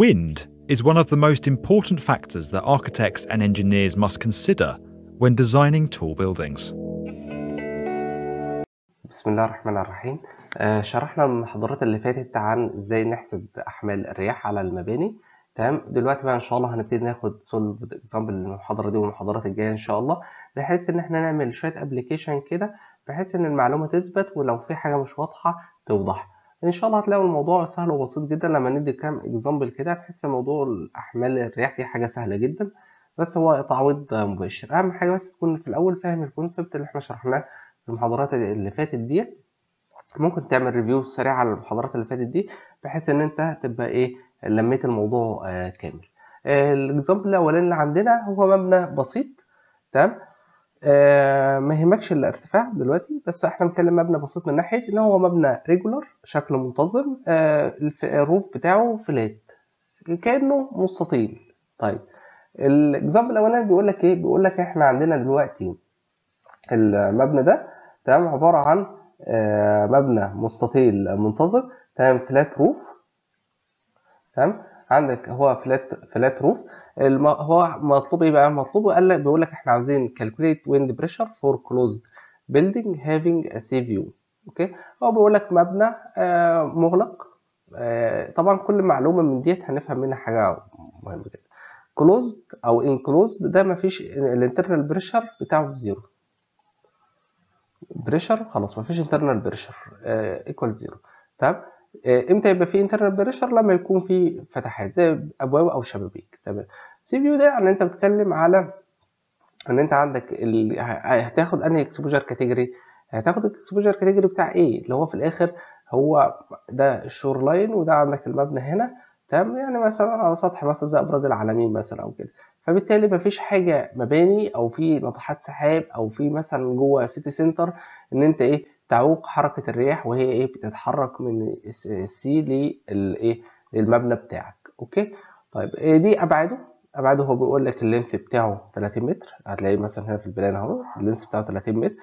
Wind is one of the most important factors that architects and engineers must consider when designing tall buildings. بسم الله الرحمن الرحيم. شرحنا المحاضرات اللي فاتت عن ازاي نحسب احمال الرياح على المباني. تمام. دلوقتي بقى ان شاء الله هنبتدي ناخد سولف اكزامبل للمحاضره دي والمحاضرات الجايه ان شاء الله، بحيث ان احنا نعمل شويه ابلكيشن كده بحيث ان المعلومه تثبت، ولو في حاجه مش واضحه توضح. ان شاء الله هتلاقوا الموضوع سهل وبسيط جدا لما ندي كام اكزامبل كده، بحيث موضوع الاحمال الرياح دي حاجه سهله جدا، بس هو تعويض مباشر. اهم حاجه بس تكون في الاول فاهم الكونسبت اللي احنا شرحناه في المحاضرات اللي فاتت دي. ممكن تعمل ريفيو سريع على المحاضرات اللي فاتت دي بحيث ان انت تبقى ايه لميت الموضوع كامل. الاكزامبل الاولاني اللي عندنا هو مبنى بسيط. تمام. ما يهمكش الارتفاع دلوقتي، بس احنا بنتكلم مبنى بسيط من ناحيه ان هو مبنى ريجولار شكل منتظم. الروف بتاعه فلات كانه مستطيل. طيب الاكزامبل الاولاني بيقول لك ايه؟ بيقول لك احنا عندنا دلوقتي المبنى ده تمام عباره عن مبنى مستطيل منتظم. تمام. فلات روف. تمام. عندك هو فلات روف. هو مطلوب ايه بقى؟ مطلوب قال لك بيقول لك احنا عاوزين calculate wind pressure for closed building having a sea view. اوكي. هو بيقول لك مبنى مغلق. طبعا كل معلومه من ديت هنفهم منها حاجه مهمه جدا. closed او enclosed ده مفيش الانترنال بريشر بتاعه بزيرو. بريشر خلاص مفيش انترنال بريشر ايكوال زيرو. تمام. امتى يبقى في انترنال بريشر؟ لما يكون في فتحات زي ابواب او شبابيك. تمام. سي فيو ده يعني انت بتتكلم على ان انت عندك هتاخد انهي اكسبوجر كاتيجوري؟ هتاخد الاكسبوجر كاتيجوري بتاع ايه اللي هو في الاخر هو ده الشور لاين، وده عندك المبنى هنا. تمام. يعني مثلا على سطح مثلا زي ابراج العالمين مثلا او كده، فبالتالي مفيش حاجه مباني او في ناطحات سحاب او في مثلا جوه سيتي سنتر ان انت ايه تعوق حركه الرياح وهي ايه بتتحرك من السي للايه للمبنى بتاعك. اوكي. طيب دي ابعاده هو بيقول لك اللينث بتاعه 30 متر. هتلاقيه مثلا هنا في البلان اهو اللينث بتاعه 30 متر.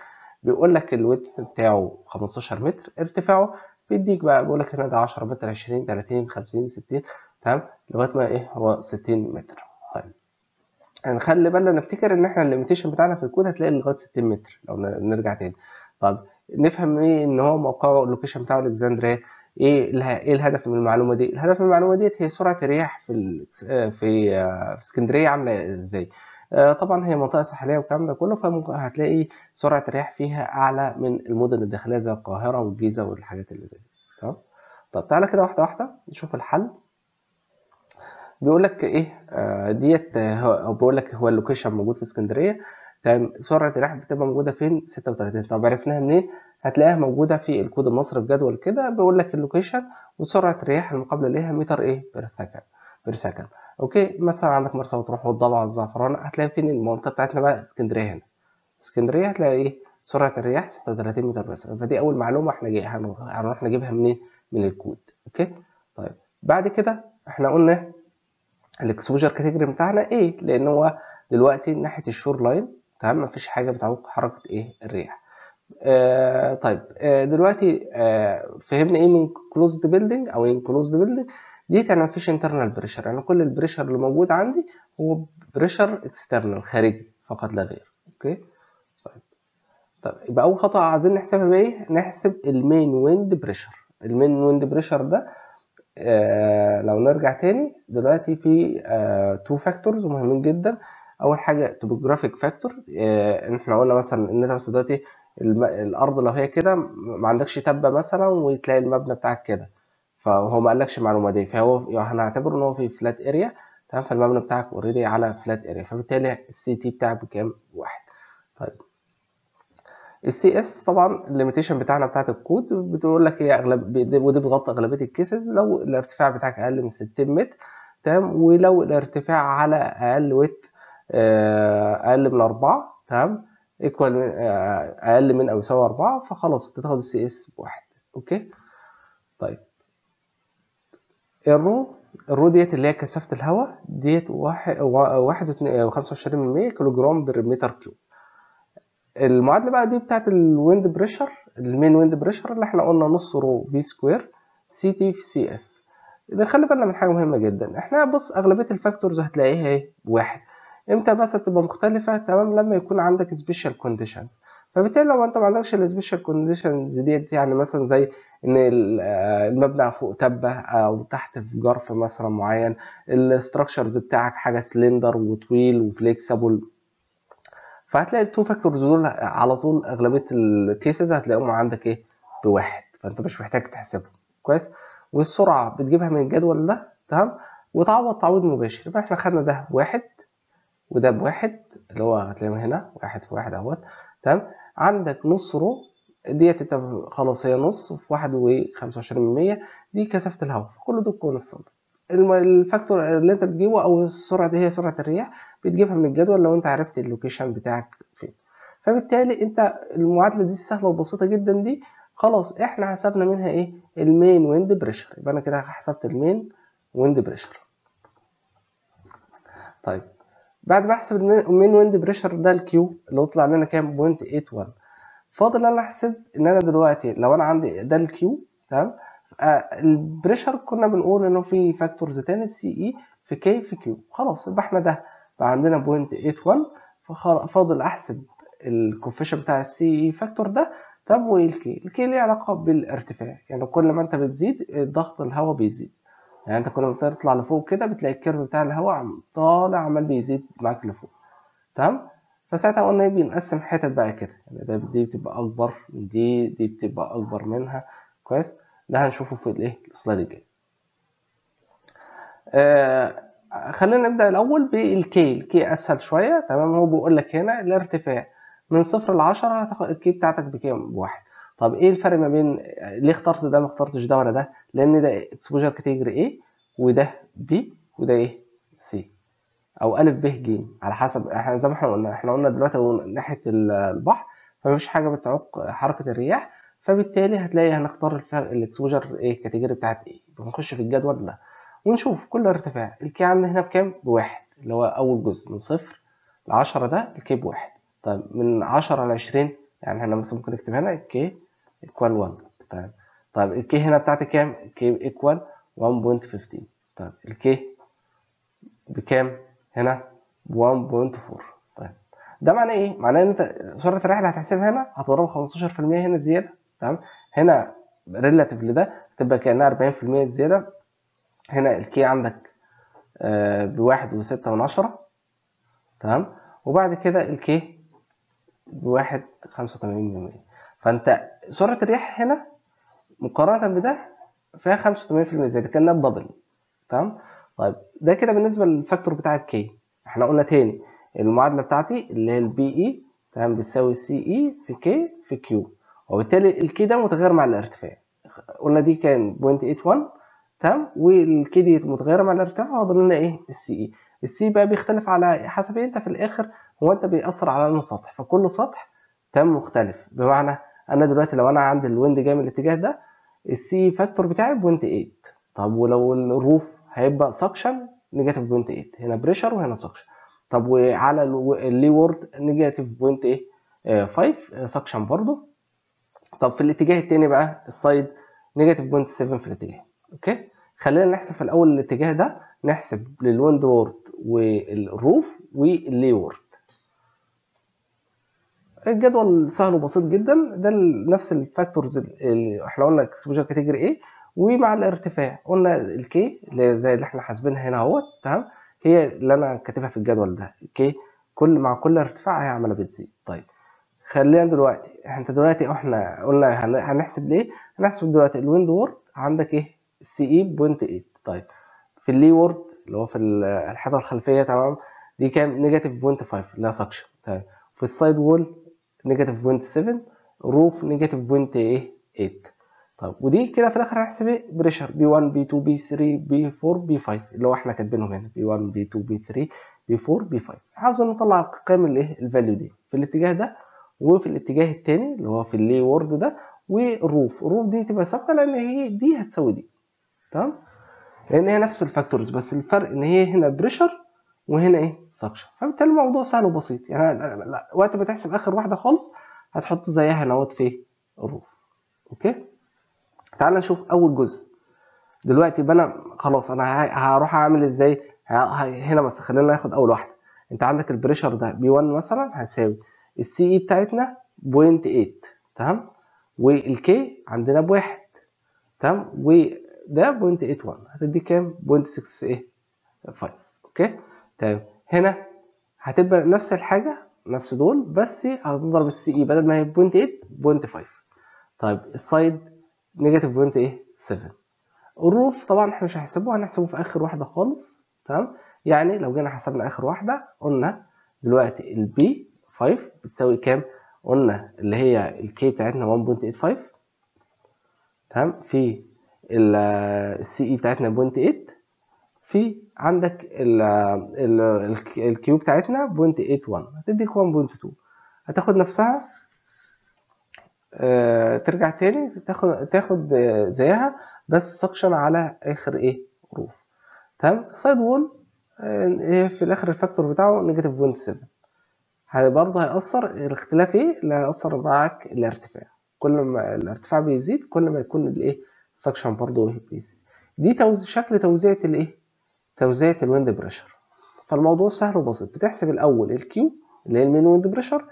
بيقول لك الويدث بتاعه 15 متر. ارتفاعه بيديك بقى بيقول لك هنا ده 10 متر 20 30 50 60. تمام. لغايه ما ايه هو 60 متر. طيب هنخلي بالنا نفتكر ان احنا الليميتيشن بتاعنا في الكود هتلاقي لغايه 60 متر لو نرجع تاني. طب نفهم ايه ان هو موقعه اللوكيشن بتاعه الكسندريا. ايه الهدف من المعلومه دي؟ الهدف من المعلومه ديت هي سرعه الرياح في اسكندريه عامله ازاي. طبعا هي منطقه ساحليه والكلام ده كله، فهتلاقي سرعه الرياح فيها اعلى من المدن الداخليه زي القاهره والجيزه والحاجات اللي زي دي. تمام. طب تعالى كده واحده واحده نشوف الحل. بيقول لك ايه ديت هو بيقول لك هو اللوكيشن موجود في اسكندريه. تمام. سرعه الرياح بتبقى موجوده فين؟ 36. طب عرفناها منين؟ هتلاقيها موجوده في الكود المصري في جدول كده بيقول لك اللوكيشن وسرعه الرياح المقابله ليها متر ايه بير سكند. اوكي. مثلا عندك مرسى مطروح والضبع الزعفرانه، هتلاقي فين المنطقه بتاعتنا بقى؟ اسكندريه. هنا اسكندريه هتلاقي ايه سرعه الرياح 36 متر بير سكند. فدي اول معلومه احنا هنروح نجيبها منين؟ من الكود. اوكي. طيب بعد كده احنا قلنا الاكسبوجر كاتيجوري بتاعنا ايه؟ لان هو دلوقتي ناحيه الشور لاين. تمام. مفيش حاجه بتعوق حركه ايه الرياح. طيب دلوقتي فهمنا ايه من كلوزد بيلدينج او انكلوزد بيلدينج. دي يعني مفيش انترنال بريشر، يعني كل البريشر اللي موجود عندي هو بريشر اكسترنال خارجي فقط لا غير. اوكي. طيب يبقى اول خطوه عايزين نحسبها بايه؟ نحسب المين ويند بريشر. المين ويند بريشر ده لو نرجع تاني دلوقتي في تو فاكتورز مهمين جدا. اول حاجه توبوجرافيك فاكتور. احنا قلنا مثلا ان انت بس دلوقتي الارض لو هي كده ما عندكش تبه مثلا وتلاقي المبنى بتاعك كده، فهو ما قالكش المعلومه دي، فهو يعني هنعتبر ان هو في فلات اريا. تمام. فالمبنى بتاعك اوريدي على فلات اريا، فبالتالي السي تي بتاعك بكام؟ 1. طيب السي اس طبعا الليميتيشن بتاعنا بتاعت الكود بتقول لك هي ودي بتغطي اغلبيه الكيسز لو الارتفاع بتاعك اقل من 60 متر. تمام. ولو الارتفاع على اقل ويت اقل من 4. تمام. ايكوال اقل من او يساوي 4، فخلاص انت تاخد السي اس ب1. اوكي. طيب الرو ديت اللي هي كثافه الهواء ديت 1.25 كيلو جرام بر متر كيوب. المعادله بقى دي بتاعت الويند بريشر، المين ويند بريشر اللي احنا قلنا نص رو في سكوير سي تي في سي اس. نخلي بالنا من حاجه مهمه جدا. احنا بص اغلبيه الفاكتورز هتلاقيها ايه بواحد. امتى بس تبقى مختلفه؟ تمام، لما يكون عندك سبيشال كونديشنز. فبالتالي لو انت ما عندكش السبيشال كونديشنز ديت، يعني مثلا زي ان المبنى فوق تبه او تحت في جرف مثلا معين، الاستراكشرز بتاعك حاجه سلندر وطويل وفليكسبل، فهتلاقي التو فاكتورز دول على طول اغلبيه الكيسز هتلاقيهم عندك ايه بواحد، فانت مش محتاج تحسبهم كويس. والسرعه بتجيبها من الجدول ده، تمام، وتعوض تعويض مباشر. يبقى احنا خدنا ده بواحد وده بواحد، اللي هو هتلاقيه هنا واحد في واحد اهوت، تمام. عندك نص رو ديت انت خلاص هي نص في 1.25%، دي كثافه الهواء، فكل دول كونستانت. الفاكتور اللي انت بتجيبه او السرعه دي هي سرعه الرياح، بتجيبها من الجدول لو انت عرفت اللوكيشن بتاعك فين. فبالتالي انت المعادله دي السهله وبسيطه جدا دي، خلاص احنا حسبنا منها ايه المين ويند بريشر. يبقى انا كده حسبت المين ويند بريشر. طيب بعد ما احسب المين ويند بريشر ده الكيو اللي هو طلع لنا كام 0.81، فاضل انا احسب ان انا دلوقتي لو انا عندي ده الكيو، تمام. البريشر كنا بنقول انه في فاكتورز تاني سي اي في كي في كيو، خلاص يبقى احنا ده بقى عندنا 0.81، فاضل احسب الكوفيشن بتاع السي اي فاكتور ده. طب الكي ليه علاقه بالارتفاع، يعني كل ما انت بتزيد ضغط الهواء بيزيد، يعني انت كل ما تطلع لفوق كده بتلاقي الكيرف بتاع الهواء طالع عمال بيزيد معاك لفوق، تمام. فساعتها قلنا بنقسم حتت بقى كده، يعني ده دي بتبقى اكبر من دي بتبقى اكبر منها كويس. ده هنشوفه في الايه السلايد الجاي. خلينا نبدا الاول بالكي. الكي اسهل شويه، تمام. هو بيقول لك هنا الارتفاع من 0 ل 10 هتاخد الكي بتاعتك بكام بواحد. طب ايه الفرق ما بين ليه اخترت ده ما اخترتش ده ولا ده؟ لان ده اكسبوجر كاتيجوري A وده B وده ايه C او الف ب ج، على حسب احنا زي ما احنا قلنا دلوقتي ناحيه البحر، فمفيش حاجه بتعوق حركه الرياح، فبالتالي هتلاقي هنختار الاكسبوجر ايه كاتيجوري بتاعت ايه. بنخش في الجدول ده ونشوف كل ارتفاع. الكي عندنا هنا بكام بواحد، اللي هو اول جزء من 0 ل 10 ده الكي بواحد. طيب من 10 ل 20 يعني احنا مثلا ممكن نكتب هنا الكي ايكوال 1. طيب الكي هنا بتاعتي كام؟ الكي ايكوال 1.15. طيب الكي بكام هنا 1.4. طيب ده معناه ايه؟ معناه ان انت سرعه الرياح اللي هتحسبها هنا هتضرب 15% هنا زياده، تمام. هنا ريلاتيف لده تبقى كانها 40% زياده. هنا الكي عندك ب1.6، تمام. وبعد كده الكي ب1.85%. فانت سرعه الرياح هنا مقارنه بده فيها 85% زياده، كانها الدبل، تمام. طيب ده كده بالنسبه للفاكتور بتاع الكي. احنا قلنا تاني المعادله بتاعتي اللي هي البي اي، تمام، بتساوي سي اي في كي في كيو، وبالتالي الكي ده متغير مع الارتفاع. قلنا دي كان 0.81، تمام، والكي دي متغيره مع الارتفاع، فاضل لنا ايه السي اي. السي بقى بيختلف على حسب انت في الاخر هو انت بيأثر على انه سطح، فكل سطح تمام مختلف. بمعنى انا دلوقتي لو انا عندي الويند جاي من الاتجاه ده، السي فاكتور بتاعي 0.8. طب ولو الروف هيبقى سكشن نيجاتيف 0.8، هنا بريشر وهنا سكشن. طب وعلى اللي وورد نيجاتيف 0.5 سكشن برضو. طب في الاتجاه التاني بقى السايد نيجاتيف 0.7 في الاتجاه. اوكي، خلينا نحسب في الاول الاتجاه ده، نحسب للويند وورد والروف واللي وورد. الجدول سهل وبسيط جدا، ده نفس الفاكتورز اللي احنا قلنا اكسبوجر كاتيجوري ايه، ومع الارتفاع قلنا الكي اللي زي اللي احنا حاسبينها هنا اهوت، تمام، هي اللي انا كاتبها في الجدول ده. الكي مع كل ارتفاع هي عماله بتزيد. طيب خلينا دلوقتي احنا احنا قلنا هنحسب ليه. هنحسب دلوقتي الويند وورد عندك ايه سي اي 0.8. طيب في اللي وورد اللي هو في الحيطه الخلفيه، تمام، دي كام نيجاتيف 0.5 اللي هي سكشن، تمام. في السايد وول نيجاتيف 0.7، روف نيجاتيف 0.8. طب ودي كده في الاخر هنحسب ايه بريشر بي 1 بي 2 بي 3 بي 4 بي 5 اللي هو احنا كاتبينهم هنا بي 1 بي 2 بي 3 بي 4 بي 5. عاوزين نطلع قيم الايه الفاليو دي في الاتجاه ده وفي الاتجاه التاني اللي هو في اللي وورد ده. والروف دي تبقى ثابته لان هي دي هتساوي دي، تمام، لان هي نفس الفاكتورز، بس الفرق ان هي هنا بريشر وهنا ايه سكشن. فبالتالي الموضوع سهل وبسيط، يعني لا وقت ما تحسب اخر واحده خالص هتحط زيها هنا في الروف. اوكي، تعال نشوف اول جزء. دلوقتي يبقى انا خلاص انا هروح اعمل ازاي؟ هنا مثلا خلينا ناخد اول واحده. انت عندك البريشر ده بي 1 مثلا هتساوي السي اي بتاعتنا 0.8 تمام، والكي عندنا بواحد تمام، وده 0.81 هتدي كام؟ 0.6 اوكي تمام. هنا هتبقى نفس الحاجه نفس دول، بس هتضرب السي اي بدل ما هي 0.8 0.5. طيب السايد نيجاتيف 0.7. الروف طبعا احنا مش هنحسبه، هنحسبه في اخر واحده خالص تمام. يعني لو جينا حسبنا اخر واحده قلنا دلوقتي البي 5 بتساوي كام؟ قلنا اللي هي الكي بتاعتنا 1.85 تمام، في السي اي بتاعتنا 0.8، في عندك الكيو بتاعتنا 0.81 هتديك 1.2. هتاخد نفسها ترجع تاني تاخد زيها بس سكشن على اخر ايه روف تمام. السايد وول في الاخر الفاكتور بتاعه نيجاتيف 0.7. برضه هيأثر الاختلاف ايه اللي هيأثر معاك؟ الارتفاع. كل ما الارتفاع بيزيد كل ما يكون الايه السكشن برضه بيزيد. دي شكل توزيعة الايه توزيعة الويند بريشر. فالموضوع سهل وبسيط. بتحسب الاول الكيو اللي هي المين ويند بريشر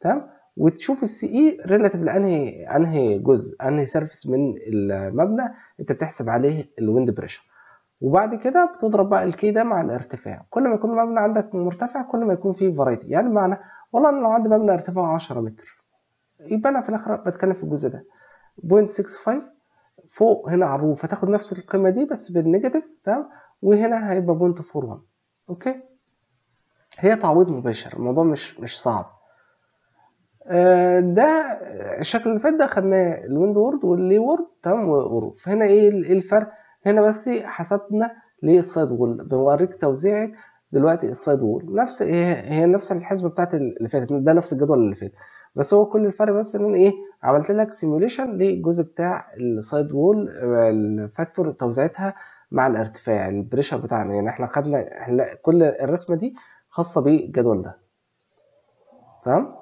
تمام، وتشوف السي اي ريلاتيف لانهي جزء انهي سيرفيس من المبنى انت بتحسب عليه الويند بريشر. وبعد كده بتضرب بقى الكي ده مع الارتفاع. كل ما يكون المبنى عندك مرتفع كل ما يكون فيه فرايتي. يعني بمعنى والله انا لو عندي مبنى ارتفاعه 10 متر يبقى انا في الاخر بتكلم في الجزء ده 0.65 فوق هنا على الروف هتاخد نفس القيمه دي بس بالنيجاتيف تمام، وهنا هيبقى 0.41. اوكي، هي تعويض مباشر، الموضوع مش صعب. ده الشكل اللي فات ده خدناه الويند وورد واللي وورد تمام وروف. هنا ايه الفرق؟ هنا بس حسبنا للسايد وول، بوريك توزيعه دلوقتي السايد وول نفس هي نفس الحسبه بتاعت اللي فاتت، ده نفس الجدول اللي فات، بس هو كل الفرق بس ان انا ايه عملت لك سيموليشن للجزء بتاع السايد وول الفاكتور توزيعتها مع الارتفاع البريشر بتاعنا. يعني احنا خدنا كل الرسمه دي خاصه بالجدول ده تمام.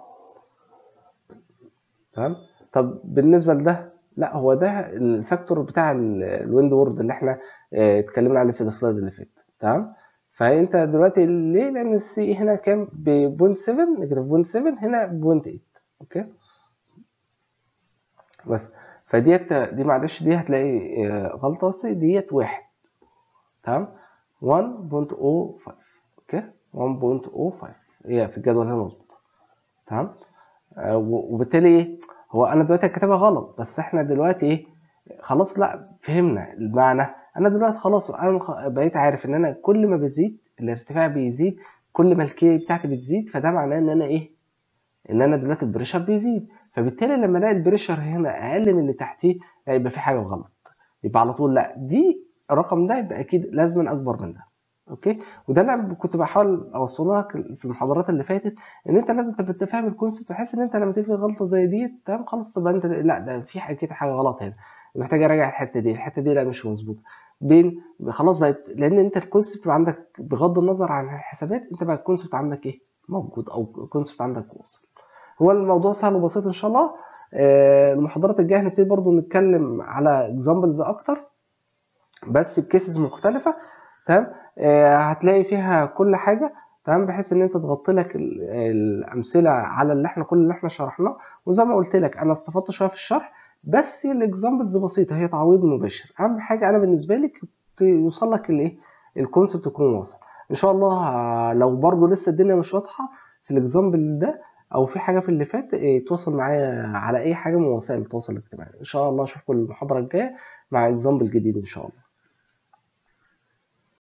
تمام. طب بالنسبه لده لا، هو ده الفاكتور بتاع الويند وورد اللي احنا اتكلمنا عليه في السلايد اللي فات تمام. فانت دلوقتي ليه؟ لان السي هنا كام؟ ب 0.7 نيجاتيف 0.7 هنا 0.8 اوكي بس. دي معلش دي هتلاقي غلطه بس ديت واحد تمام 1.05 اوكي 1.05 هي في الجدول هنا مظبوط تمام. وبالتالي ايه هو انا دلوقتي كاتبها غلط، بس احنا دلوقتي ايه خلاص لا فهمنا المعنى. انا دلوقتي خلاص انا بقيت عارف ان انا كل ما بزيد الارتفاع بيزيد كل ما الكي بتاعتي بتزيد، فده معناه ان انا ايه ان انا دلوقتي البريشر بيزيد. فبالتالي لما الاقي البريشر هنا اقل من اللي تحتيه لا يبقى في حاجه غلط، يبقى على طول لا دي الرقم ده يبقى اكيد لازم اكبر من ده اوكي. وده اللي كنت بحاول اوصله لك في المحاضرات اللي فاتت، ان انت لازم تبقى تفهم الكونسيبت بحيث ان انت لما تيجي غلطه زي دي تمام خلاص تبقى انت لا ده في حاجه حاجه غلط هنا، محتاج اراجع الحته دي لا مش مظبوطه بين خلاص بقت، لان انت الكونسيبت عندك بغض النظر عن الحسابات انت بقى الكونسيبت عندك ايه موجود او الكونسيبت عندك واصل. هو الموضوع سهل وبسيط ان شاء الله. المحاضرات الجايه هنبتدي برضو نتكلم على اكزامبلز اكتر بس بكيسز مختلفه تمام. هتلاقي فيها كل حاجه تمام بحيث ان انت تغطي لك الامثله على كل اللي احنا شرحناه. وزي ما قلت لك انا استفدت شويه في الشرح بس الاكزامبلز بسيطه هي تعويض مباشر. اهم حاجه انا بالنسبه لي يوصل لك الايه الكونسبت يكون واصل ان شاء الله. لو برضو لسه الدنيا مش واضحه في الاكزامبل ده او في حاجه في اللي فات تواصل معايا على اي حاجه من وسائل التواصل الاجتماعي ان شاء الله. اشوفكم المحاضره الجايه مع اكزامبل جديد ان شاء الله.